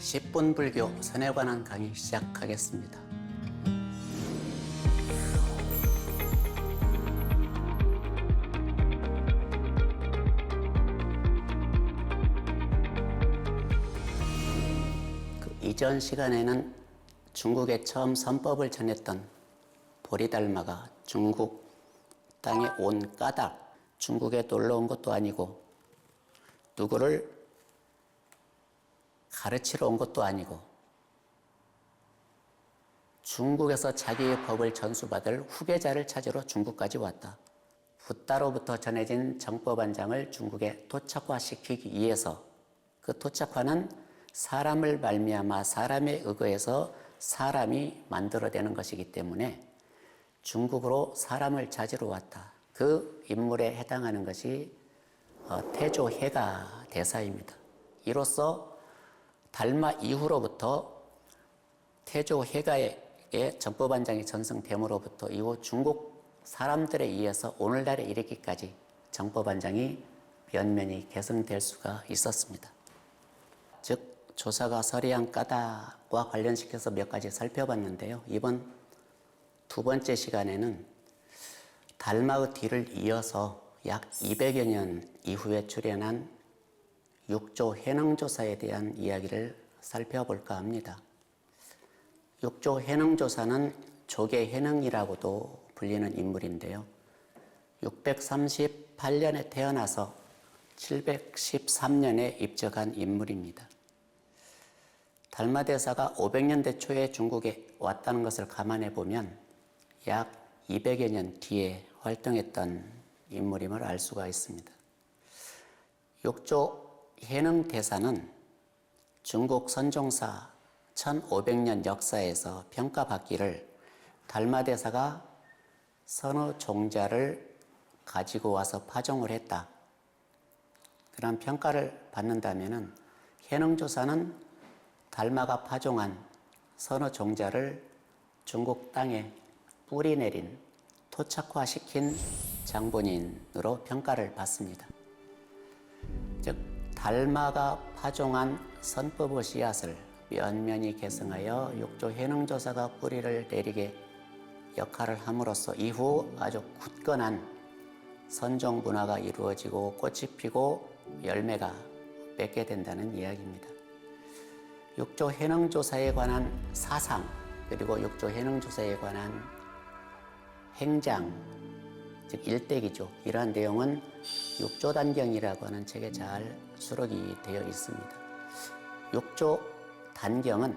10분 불교 선에 관한 강의 시작하겠습니다. 이전 시간에는 중국에 처음 선법을 전했던 보리달마가 중국 땅에 온 까닭, 중국에 놀러 온 것도 아니고 누구를 가르치러 온 것도 아니고 중국에서 자기의 법을 전수받을 후계자를 찾으러 중국까지 왔다. 붓다로부터 전해진 정법안장을 중국에 토착화시키기 위해서 그 토착화는 사람을 말미암아 사람에 의거해서 사람이 만들어내는 것이기 때문에 중국으로 사람을 찾으러 왔다. 그 인물에 해당하는 것이 태조해가 대사입니다. 이로써 달마 이후로부터 태조해가의 정법안장이 전승됨으로부터 이후 중국 사람들에 의해서 오늘날에 이르기까지 정법안장이 면면이 개성될 수가 있었습니다. 즉 조사가 서리한 까닭과 관련시켜서 몇 가지 살펴봤는데요. 이번 두 번째 시간에는 달마의 뒤를 이어서 약 200여 년 이후에 출현한 육조 해능조사에 대한 이야기를 살펴볼까 합니다. 육조 해능조사는 조계 해능이라고도 불리는 인물인데요. 638년에 태어나서 713년에 입적한 인물입니다. 달마대사가 500년대 초에 중국에 왔다는 것을 감안해 보면 약 200여 년 뒤에 활동했던 인물임을 알 수가 있습니다. 육조 해능대사는 중국 선종사 1500년 역사에서 평가받기를 달마대사가 서너 종자를 가지고 와서 파종을 했다. 그런 평가를 받는다면 해능조사는 달마가 파종한 서너 종자를 중국 땅에 뿌리내린 토착화시킨 장본인으로 평가를 받습니다. 즉 달마가 파종한 선법의 씨앗을 면면히 개성하여 육조 해능조사가 뿌리를 내리게 역할을 함으로써 이후 아주 굳건한 선종 문화가 이루어지고 꽃이 피고 열매가 맺게 된다는 이야기입니다. 육조 해능조사에 관한 사상 그리고 육조 해능조사에 관한 행장 즉 일대기죠. 이러한 내용은 육조단경이라고 하는 책에 잘 수록이 되어 있습니다. 육조단경은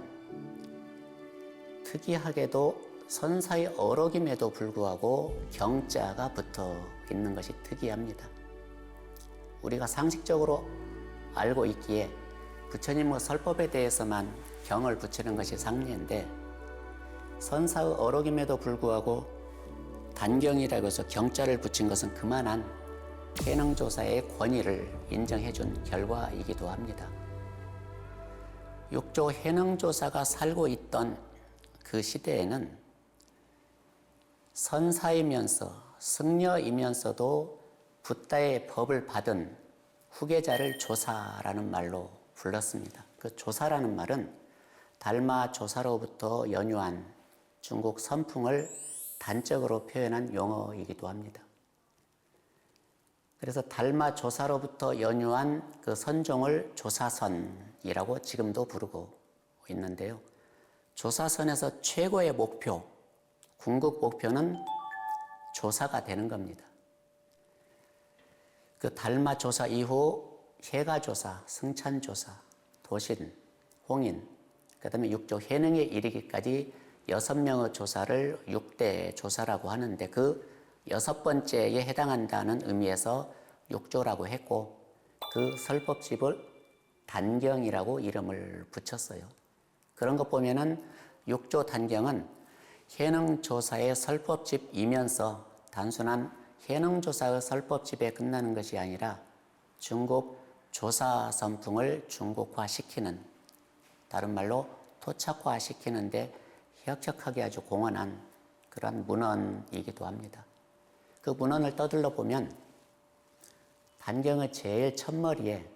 특이하게도 선사의 어록임에도 불구하고 경자가 붙어 있는 것이 특이합니다. 우리가 상식적으로 알고 있기에 부처님의 설법에 대해서만 경을 붙이는 것이 상례인데 선사의 어록임에도 불구하고 단경이라고 해서 경자를 붙인 것은 그만한 해능조사의 권위를 인정해 준 결과이기도 합니다. 육조 해능조사가 살고 있던 그 시대에는 선사이면서 승려이면서도 붓다의 법을 받은 후계자를 조사라는 말로 불렀습니다. 그 조사라는 말은 달마 조사로부터 연유한 중국 선풍을 단적으로 표현한 용어이기도 합니다. 그래서 달마 조사로부터 연유한 그 선종을 조사선이라고 지금도 부르고 있는데요. 조사선에서 최고의 목표, 궁극 목표는 조사가 되는 겁니다. 그 달마 조사 이후 해가조사, 승찬조사, 도신, 홍인, 그 다음에 육조 해능에 이르기까지 6명의 조사를 6대 조사라고 하는데 그 6번째에 해당한다는 의미에서 육조라고 했고 그 설법집을 단경이라고 이름을 붙였어요. 그런 것 보면은 육조 단경은 해능조사의 설법집이면서 단순한 해능조사의 설법집에 끝나는 것이 아니라 중국 조사 선풍을 중국화시키는, 다른 말로 토착화시키는데 혁혁하게 아주 공헌한 그런 문헌이기도 합니다. 그 문헌을 떠들러 보면 단경의 제일 첫머리에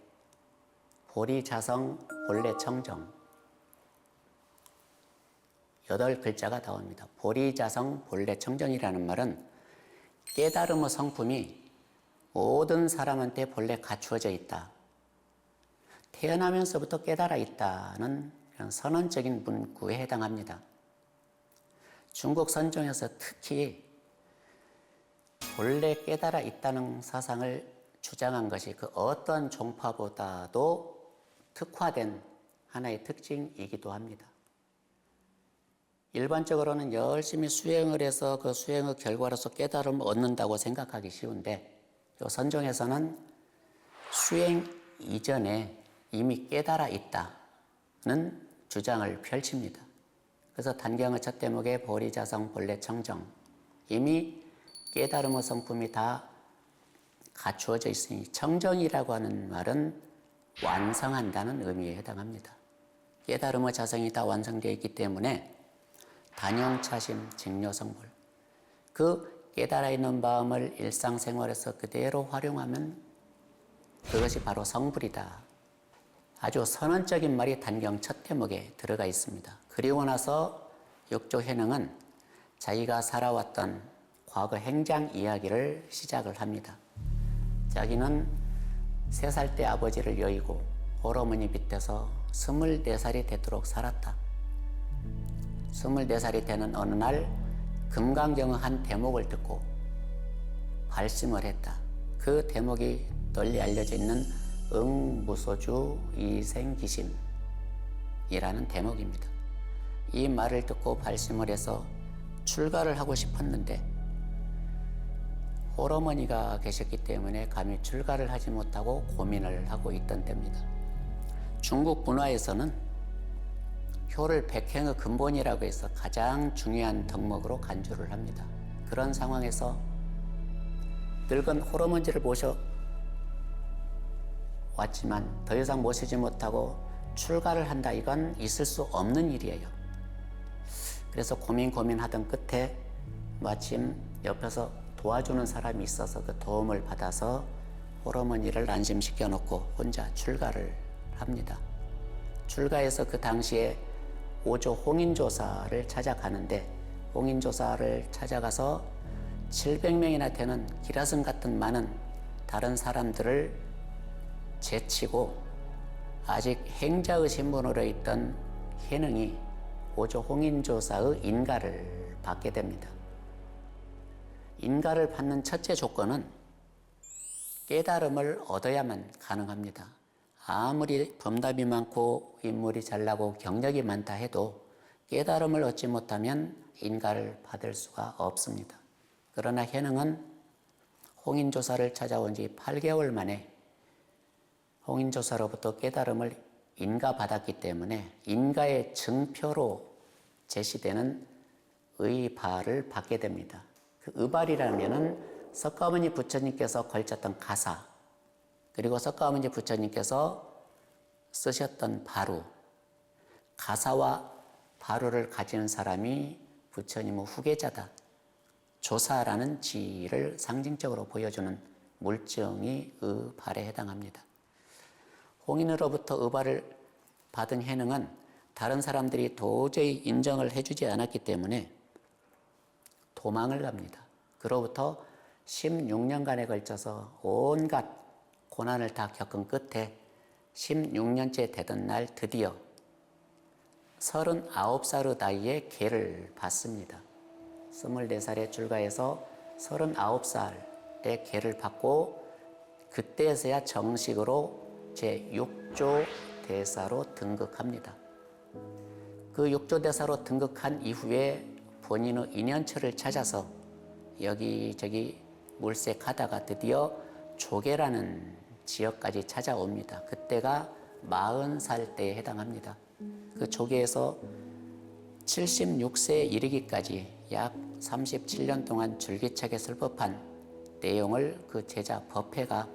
보리자성 본래 청정, 8글자가 나옵니다. 보리자성 본래청정이라는 말은 깨달음의 성품이 모든 사람한테 본래 갖추어져 있다. 태어나면서부터 깨달아 있다는 선언적인 문구에 해당합니다. 중국 선종에서 특히 본래 깨달아 있다는 사상을 주장한 것이 그 어떤 종파보다도 특화된 하나의 특징이기도 합니다. 일반적으로는 열심히 수행을 해서 그 수행의 결과로서 깨달음을 얻는다고 생각하기 쉬운데 이 선종에서는 수행 이전에 이미 깨달아 있다는 주장을 펼칩니다. 그래서 단경의 첫 대목에 보리자성 본래청정, 이미 깨달음의 성품이 다 갖추어져 있으니 청정이라고 하는 말은 완성한다는 의미에 해당합니다. 깨달음의 자성이 다 완성되어 있기 때문에 단용차심 직료성불, 그 깨달아 있는 마음을 일상생활에서 그대로 활용하면 그것이 바로 성불이다. 아주 선언적인 말이 단경 첫 대목에 들어가 있습니다. 그리고 나서 육조 해능은 자기가 살아왔던 과거 행장 이야기를 시작을 합니다. 자기는 3살 때 아버지를 여의고 홀어머니 밑에서 24살이 되도록 살았다. 24살이 되는 어느 날 금강경의 한 대목을 듣고 발심을 했다. 그 대목이 널리 알려져 있는 응무소주 이생기심이라는 대목입니다. 이 말을 듣고 발심을 해서 출가를 하고 싶었는데 홀어머니가 계셨기 때문에 감히 출가를 하지 못하고 고민을 하고 있던 때입니다. 중국 문화에서는 효를 백행의 근본이라고 해서 가장 중요한 덕목으로 간주를 합니다. 그런 상황에서 늙은 홀어머니를 모셔왔지만 더 이상 모시지 못하고 출가를 한다, 이건 있을 수 없는 일이에요. 그래서 고민하던 끝에 마침 옆에서 도와주는 사람이 있어서 그 도움을 받아서 홀어머니를 안심시켜 놓고 혼자 출가를 합니다. 출가해서 그 당시에 오조 홍인조사를 찾아가는데, 홍인조사를 찾아가서 700명이나 되는 기라성 같은 많은 다른 사람들을 제치고 아직 행자의 신분으로 있던 해능이 오조 홍인조사의 인가를 받게 됩니다. 인가를 받는 첫째 조건은 깨달음을 얻어야만 가능합니다. 아무리 범답이 많고 인물이 잘나고 경력이 많다 해도 깨달음을 얻지 못하면 인가를 받을 수가 없습니다. 그러나 해능은 홍인조사를 찾아온 지 8개월 만에 홍인조사로부터 깨달음을 인가받았기 때문에 인가의 증표로 제시되는 의발을 받게 됩니다. 그 의발이라면은 석가모니 부처님께서 걸쳤던 가사, 그리고 석가모니 부처님께서 쓰셨던 바루, 가사와 바루를 가진 사람이 부처님의 후계자다, 조사라는 지위를 상징적으로 보여주는 물증이 의발에 해당합니다. 홍인으로부터 의발을 받은 해능은 다른 사람들이 도저히 인정을 해주지 않았기 때문에 도망을 갑니다. 그로부터 16년간에 걸쳐서 온갖 고난을 다 겪은 끝에 16년째 되던 날 드디어 39살의 나이에 계를 받습니다. 24살에 출가해서 39살에 계를 받고 그때서야 정식으로 제6조 대사로 등극합니다. 그 6조 대사로 등극한 이후에 본인의 인연처를 찾아서 여기저기 물색하다가 드디어 조계라는 지역까지 찾아옵니다. 그때가 40살 때에 해당합니다. 그 조계에서 76세에 이르기까지 약 37년 동안 줄기차게 설법한 내용을 그 제자 법회가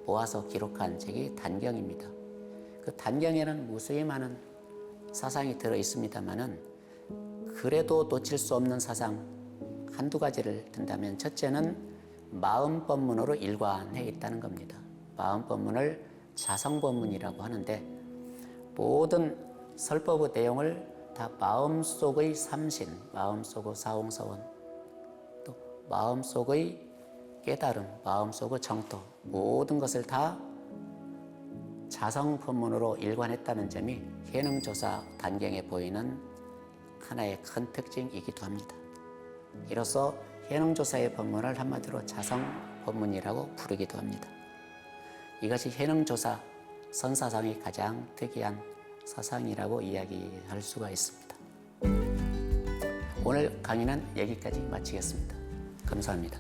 모아서 기록한 책이 단경입니다. 그 단경에는 무수히 많은 사상이 들어 있습니다만은 그래도 놓칠 수 없는 사상 한두 가지를 든다면, 첫째는 마음법문으로 일관해 있다는 겁니다. 마음법문을 자성법문이라고 하는데 모든 설법의 내용을 다 마음속의 삼신, 마음속의 사홍사원, 또 마음속의 깨달음, 마음속의 정토, 모든 것을 다 자성법문으로 일관했다는 점이 해능조사 단경에 보이는 하나의 큰 특징이기도 합니다. 이로써 해능조사의 법문을 한마디로 자성법문이라고 부르기도 합니다. 이것이 해능조사 선사상의 가장 특이한 사상이라고 이야기할 수가 있습니다. 오늘 강의는 여기까지 마치겠습니다. 감사합니다.